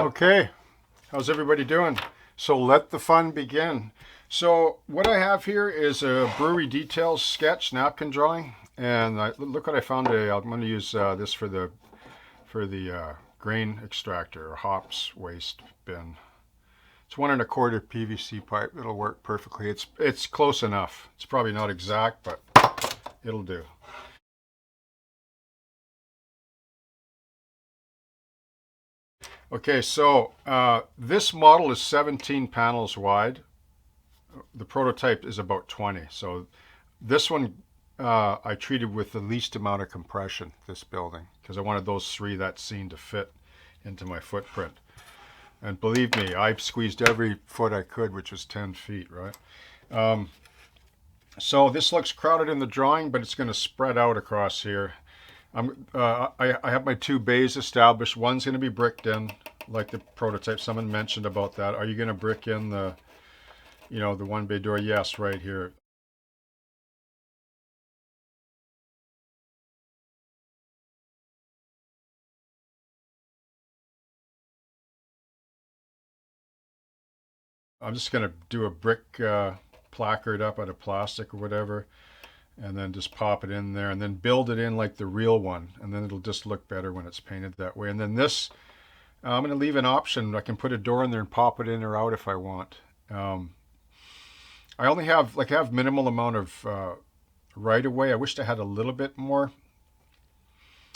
Okay, how's everybody doing? So let the fun begin. So what I have here is a brewery details sketch napkin drawing, and look what I found today. I'm going to use this for the grain extractor or hops waste bin. It's 1 1/4 PVC pipe. It'll work perfectly. It's close enough. It's probably not exact, but it'll do. Okay, so this model is 17 panels wide. The prototype is about 20. So this one I treated with the least amount of compression, this building, because I wanted those three that scene to fit into my footprint. And believe me, I squeezed every foot I could, which was 10 feet, right? So this looks crowded in the drawing, but it's going to spread out across here. I have my two bays established. One's going to be bricked in, like the prototype. Someone mentioned about that. Are you going to brick in the one bay door? Yes, right here. I'm just going to do a brick placard up out of plastic or whatever, and then just pop it in there and then build it in like the real one, and then it'll just look better when it's painted that way. And then this, I'm going to leave an option. I can put a door in there and pop it in or out if I want. I only have I have minimal amount of right of way. I wished I had a little bit more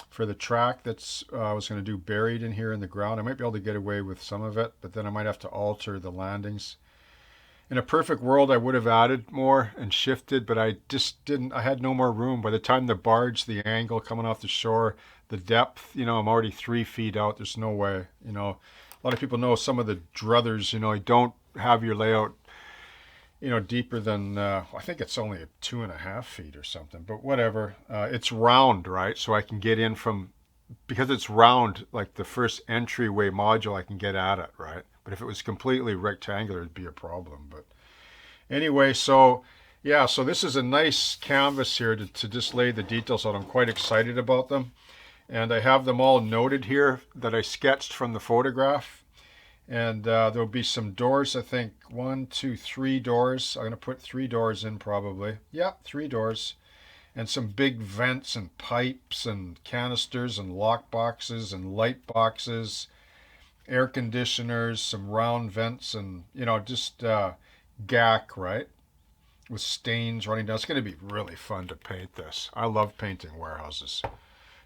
for the track that's I was going to do buried in here in the ground. I might be able to get away with some of it, but then I might have to alter the landings. In a perfect world, I would have added more and shifted, but I just didn't. I had no more room. By the time the barge, the angle coming off the shore, the depth, I'm already 3 feet out. There's no way, A lot of people know some of the druthers, you don't have your layout, deeper than, I think it's only 2.5 feet or something, but whatever. It's round, right? So I can get in because it's round, like the first entryway module, I can get at it, right? But if it was completely rectangular, it'd be a problem. But anyway, so yeah, so this is a nice canvas here to just lay the details out. I'm quite excited about them. And I have them all noted here that I sketched from the photograph. And there'll be some doors, I think 1, 2, 3 doors. I'm going to put 3 doors in probably. Yeah, 3 doors. And some big vents and pipes and canisters and lock boxes and light boxes, air conditioners, some round vents, and just gack, right? With stains running down. It's going to be really fun to paint this. I love painting warehouses.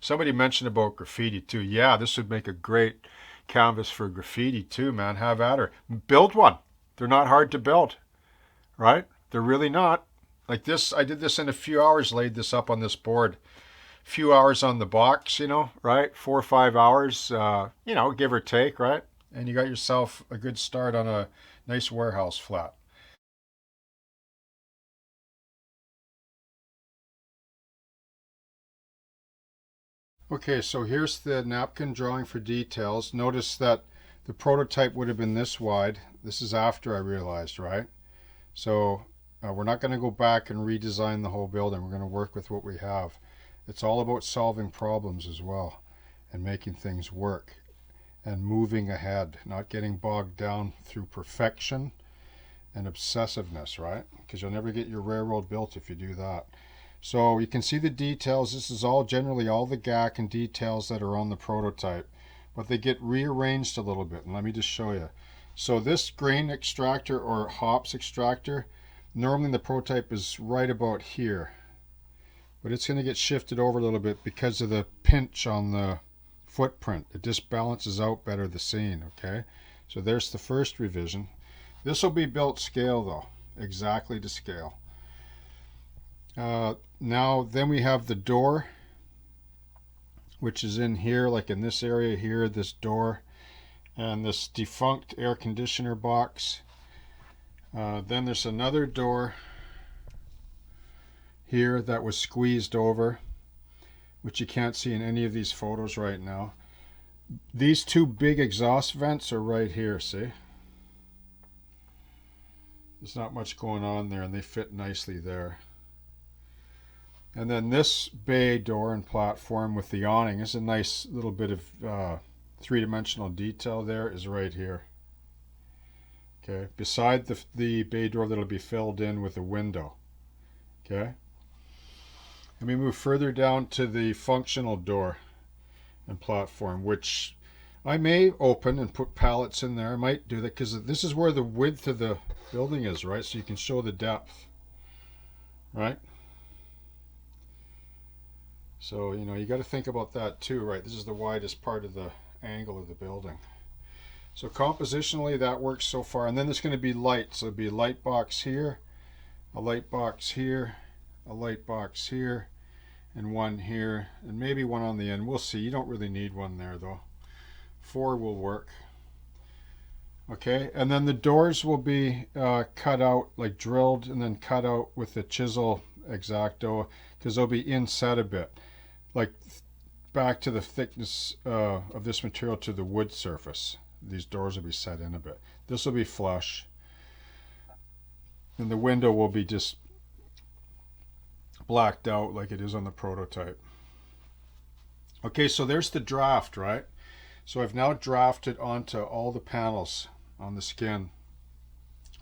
Somebody mentioned about graffiti too. Yeah, this would make a great canvas for graffiti too, man. Have at her. Build one. They're not hard to build, right? They're really not. Like this, I did this in a few hours, laid this up on this board. Few hours on the box, right? 4 or 5 hours, give or take, right? And you got yourself a good start on a nice warehouse flat. Okay, so here's the napkin drawing for details. Notice that the prototype would have been this wide. This is after I realized, right? So we're not going to go back and redesign the whole building. We're going to work with what we have. It's all about solving problems as well and making things work and moving ahead, not getting bogged down through perfection and obsessiveness, right? Because you'll never get your railroad built if you do that. So you can see the details. This is generally all the gack and details that are on the prototype, but they get rearranged a little bit. And let me just show you. So this grain extractor or hops extractor, normally the prototype is right about here, but it's going to get shifted over a little bit because of the pinch on the footprint. It just balances out better the scene, okay? So there's the first revision. This will be built scale though, exactly to scale. Now then we have the door, which is in here, like in this area here, this door, and this defunct air conditioner box. Then there's another door here that was squeezed over, which you can't see in any of these photos right now. These two big exhaust vents are right here, see? There's not much going on there, and they fit nicely there. And then this bay door and platform with the awning is a nice little bit of three-dimensional detail there is right here. Okay, beside the bay door that'll be filled in with a window. Okay, and we move further down to the functional door and platform, which I may open and put pallets in there. I might do that because this is where the width of the building is, right? So you can show the depth, right? So, you know, you got to think about that too, right? This is the widest part of the angle of the building. So compositionally, that works so far. And then there's going to be lights. So it'll be a light box here, a light box here, a light box here, and one here, and maybe one on the end. We'll see. You don't really need one there though. 4 will work. Okay, and then the doors will be cut out, like drilled and then cut out with a chisel X-Acto, because they'll be inset a bit, like back to the thickness of this material to the wood surface. These doors will be set in a bit. This will be flush, and the window will be just blacked out like it is on the prototype. Okay, so there's the draft, right? So I've now drafted onto all the panels on the skin.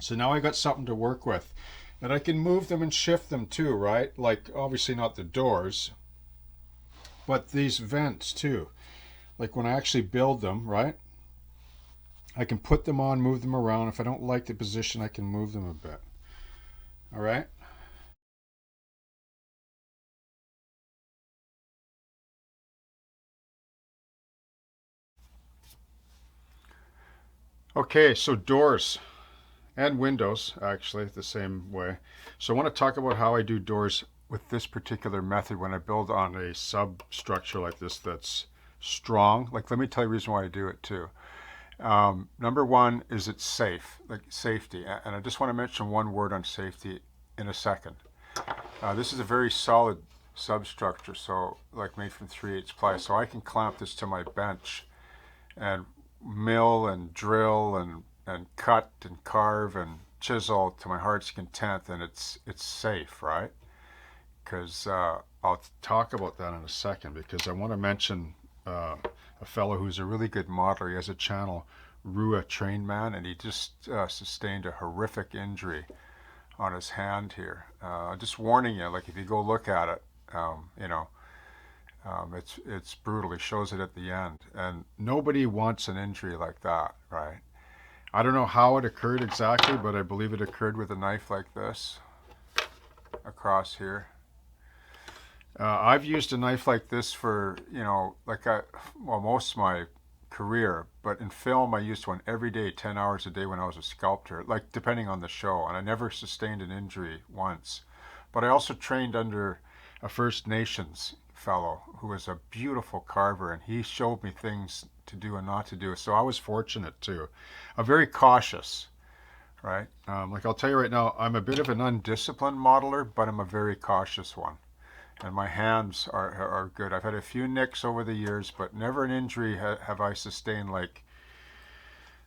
So now I got something to work with. And I can move them and shift them too, right? Like obviously not the doors, but these vents too. Like when I actually build them, right? I can put them on, move them around. If I don't like the position, I can move them a bit. All right? Okay, so doors and windows, actually, the same way. So I want to talk about how I do doors with this particular method when I build on a substructure like this that's strong. Like, let me tell you the reason why I do it too. Number one is it's safe, like safety. And I just want to mention one word on safety in a second. This is a very solid substructure, so like made from 3/8 ply. So I can clamp this to my bench and mill and drill and cut and carve and chisel to my heart's content, and it's safe, right? Because I'll talk about that in a second, because I want to mention a fellow who's a really good modeler. He has a channel, Rua Train Man, and he just sustained a horrific injury on his hand here. Just warning you, like if you go look at it, you know, it's brutal. He shows it at the end, and nobody wants an injury like that, right? I don't know how it occurred exactly, but I believe it occurred with a knife like this across here. I've used a knife like this for, you know, most of my career, but in film I used one every day, 10 hours a day when I was a sculptor, like depending on the show, and I never sustained an injury once. But I also trained under a First Nations fellow who was a beautiful carver, and he showed me things to do and not to do. So I was fortunate too. I'm very cautious, right? Like I'll tell you right now, I'm a bit of an undisciplined modeler, but I'm a very cautious one. And my hands are good. I've had a few nicks over the years, but never an injury have I sustained like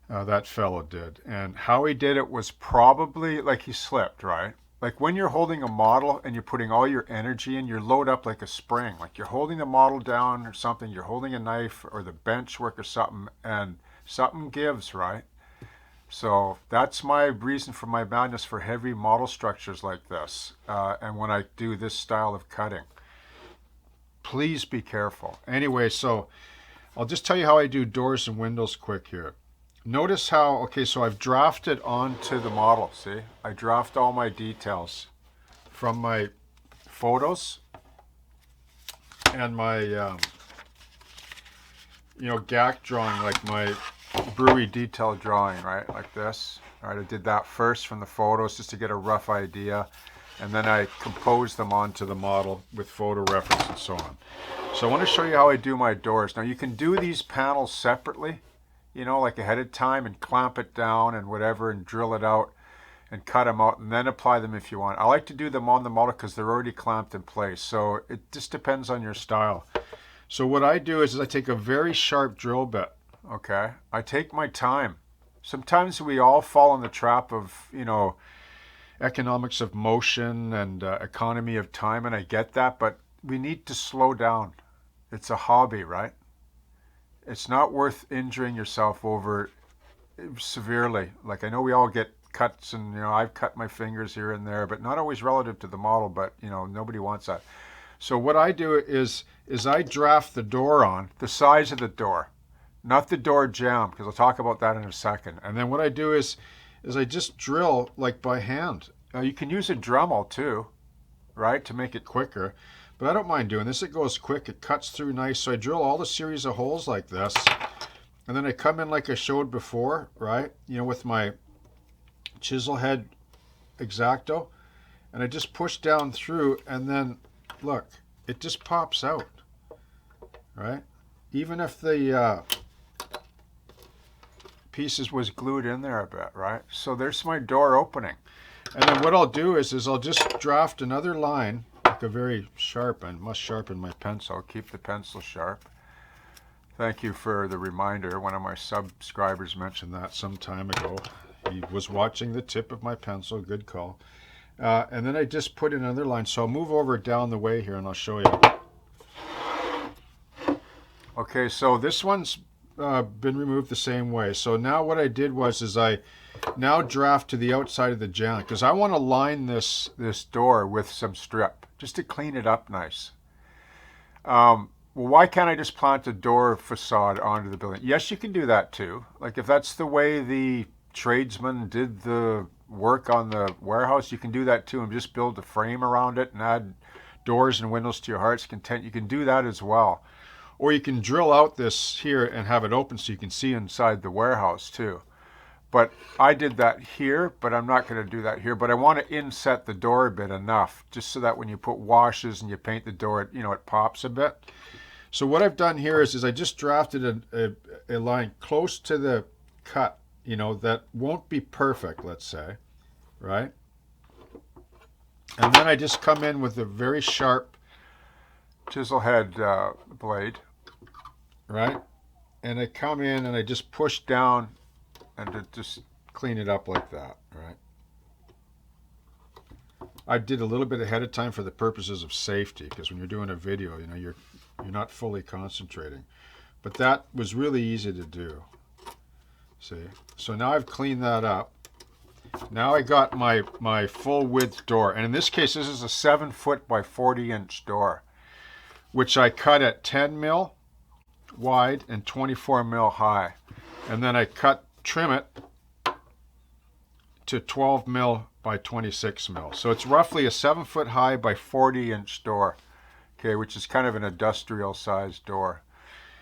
that fellow did. And how he did it was probably like he slipped, right? Like when you're holding a model and you're putting all your energy in, you're load up like a spring. Like you're holding the model down or something, you're holding a knife or the bench work or something, and something gives, right? So that's my reason for my madness for heavy model structures like this. And when I do this style of cutting, please be careful. Anyway, so I'll just tell you how I do doors and windows quick here. Notice how, okay, so I've drafted onto the model, see? I draft all my details from my photos and my, GAC drawing, like my Brewery detail drawing, right? Like this. All right, I did that first from the photos just to get a rough idea, and then I composed them onto the model with photo reference and so on. So I want to show you how I do my doors. Now you can do these panels separately, you know, like ahead of time, and clamp it down and whatever and drill it out and cut them out and then apply them if you want. I like to do them on the model because they're already clamped in place. So it just depends on your style. So what I do is I take a very sharp drill bit. Okay, I take my time. Sometimes we all fall in the trap of, you know, economics of motion and economy of time, and I get that, but we need to slow down. It's a hobby, right? it's not worth injuring yourself over severely. Like, I know we all get cuts, and I've cut my fingers here and there, but not always relative to the model. But nobody wants that. So what I do is I draft the door on the size of the door, not the door jamb, because I'll talk about that in a second. And then what I do is I just drill like by hand. You can use a Dremel too, right, to make it quicker. But I don't mind doing this. It goes quick. It cuts through nice. So I drill all the series of holes like this. And then I come in like I showed before, right? With my chisel head X-Acto. And I just push down through, and then look, it just pops out, right? Even if the pieces was glued in there a bit, right? So there's my door opening. And then what I'll do is I'll just draft another line, like a very sharp, and must sharpen my pencil, keep the pencil sharp. Thank you for the reminder. One of my subscribers mentioned that some time ago. He was watching the tip of my pencil, good call. And then I just put in another line. So I'll move over down the way here and I'll show you. Okay, so this one's been removed the same way. So now what I did was I now draft to the outside of the jamb, because I want to line this door with some strip just to clean it up nice. Well, why can't I just plant a door facade onto the building? Yes, you can do that too. Like if that's the way the tradesman did the work on the warehouse, you can do that too, and just build a frame around it and add doors and windows to your heart's content. You can do that as well. Or you can drill out this here and have it open so you can see inside the warehouse too. But I did that here, but I'm not going to do that here. But I want to inset the door a bit enough, just so that when you put washes and you paint the door, it pops a bit. So what I've done here is I just drafted a line close to the cut, that won't be perfect, let's say, right? And then I just come in with a very sharp chisel head blade, right? And I come in and I just push down and to just clean it up like that, right? I did a little bit ahead of time for the purposes of safety, because when you're doing a video, you're not fully concentrating. But that was really easy to do. See? So now I've cleaned that up. Now I got my full width door. And in this case, this is a 7-foot by 40-inch door, which I cut at 10 mil wide and 24 mil high. And then I trim it to 12 mil by 26 mil. So it's roughly a 7-foot high by 40-inch door, okay, which is kind of an industrial sized door.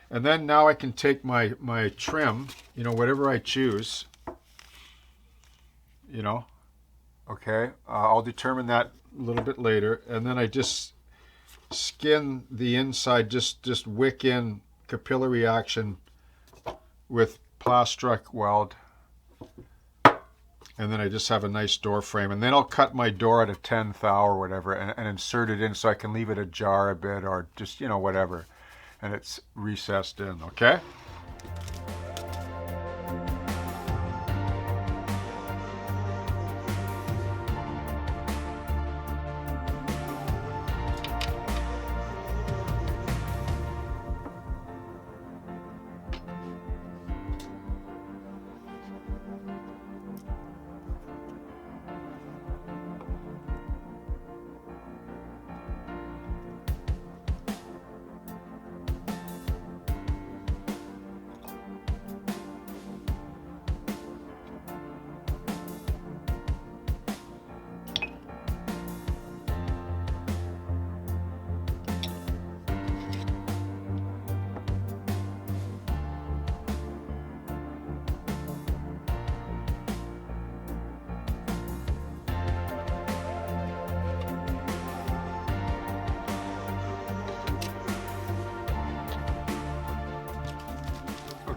And then now I can take my trim, whatever I choose, okay, I'll determine that a little bit later. And then I just skin the inside, just wick in capillary action with Plastruck weld, and then I just have a nice door frame, and then I'll cut my door at a 10th thou or whatever and insert it in so I can leave it ajar a bit, or just whatever, and it's recessed in. Okay.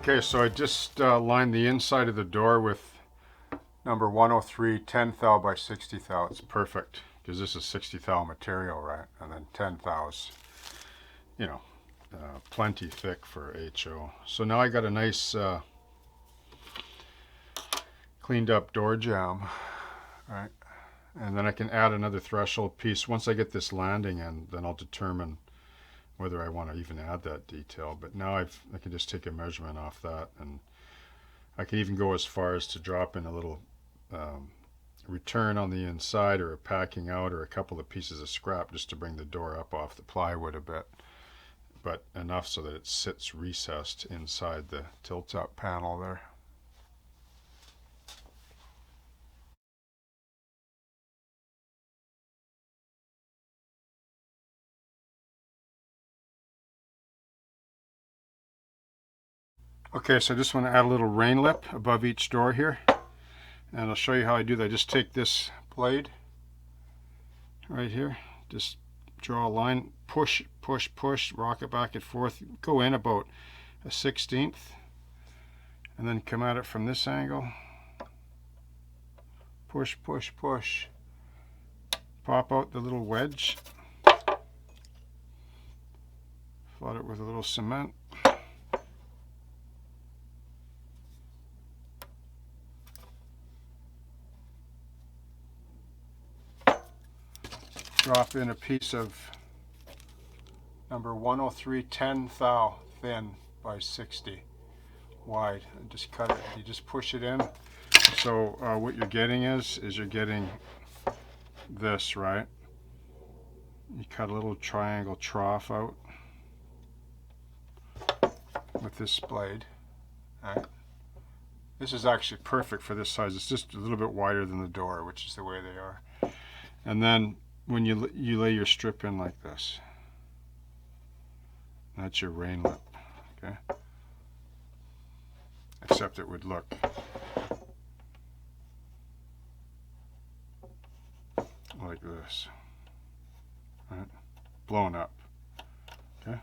Okay, so I just lined the inside of the door with number 103 10 thou by 60 thou. It's perfect because this is 60 thou material, right? And then 10 thou's, plenty thick for HO. So now I got a nice cleaned up door jamb, right? And then I can add another threshold piece. Once I get this landing in, then I'll determine whether I want to even add that detail. But now I can just take a measurement off that, and I can even go as far as to drop in a little return on the inside, or a packing out, or a couple of pieces of scrap just to bring the door up off the plywood a bit, but enough so that it sits recessed inside the tilt-up panel there. Okay, so I just want to add a little rain lip above each door here, and I'll show you how I do that. I just take this blade right here, just draw a line, push, push, push, rock it back and forth, go in about a 1/16, and then come at it from this angle, push, push, push, pop out the little wedge, flood it with a little cement, drop in a piece of number 103 10 thou thin by 60 wide, and just cut it. You just push it in. So what you're getting is you're getting this, right? You cut a little triangle trough out with this blade. Right? This is actually perfect for this size. It's just a little bit wider than the door, which is the way they are. And then when you lay your strip in like this, that's your rain lip, okay? Except it would look like this, right? Blown up, okay?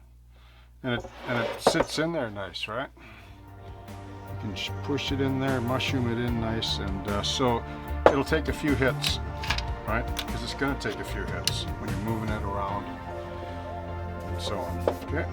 And it sits in there nice, right? You can push it in there, mushroom it in nice, and so it'll take a few hits, right? Because it's going to take a few hits when you're moving it around and so on, okay?